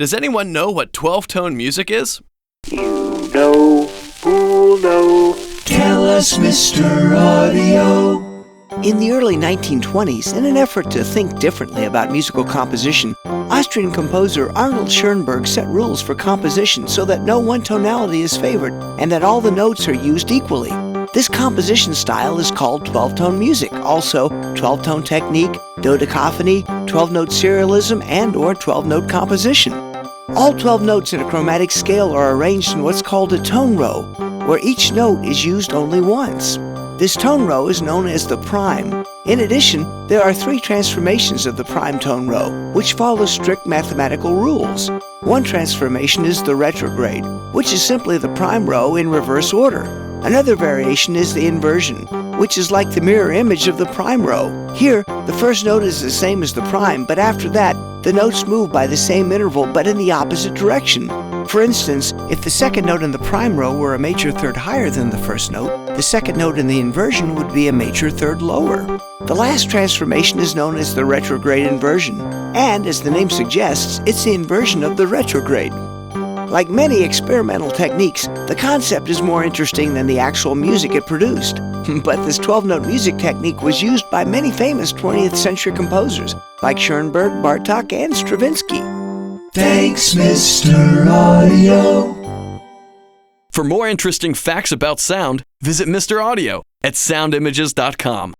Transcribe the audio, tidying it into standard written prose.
Does anyone know what 12-tone music is? You know, who'll know? Tell us, Mr. Audio. In the early 1920s, in an effort to think differently about musical composition, Austrian composer Arnold Schönberg set rules for composition so that no one tonality is favored and that all the notes are used equally. This composition style is called 12-tone music, also 12-tone technique, dodecaphony, 12-note serialism, and/or 12-note composition. All 12 notes in a chromatic scale are arranged in what's called a tone row, where each note is used only once. This tone row is known as the prime. In addition, there are 3 transformations of the prime tone row, which follow strict mathematical rules. One transformation is the retrograde, which is simply the prime row in reverse order. Another variation is the inversion, which is like the mirror image of the prime row. Here, the first note is the same as the prime, but after that, the notes move by the same interval but in the opposite direction. For instance, if the second note in the prime row were a major third higher than the first note, the second note in the inversion would be a major third lower. The last transformation is known as the retrograde inversion, and as the name suggests, it's the inversion of the retrograde. Like many experimental techniques, the concept is more interesting than the actual music it produced. But this 12-note music technique was used by many famous 20th century composers, like Schönberg, Bartók, and Stravinsky. Thanks, Mr. Audio. For more interesting facts about sound, visit Mr. Audio at soundimages.com.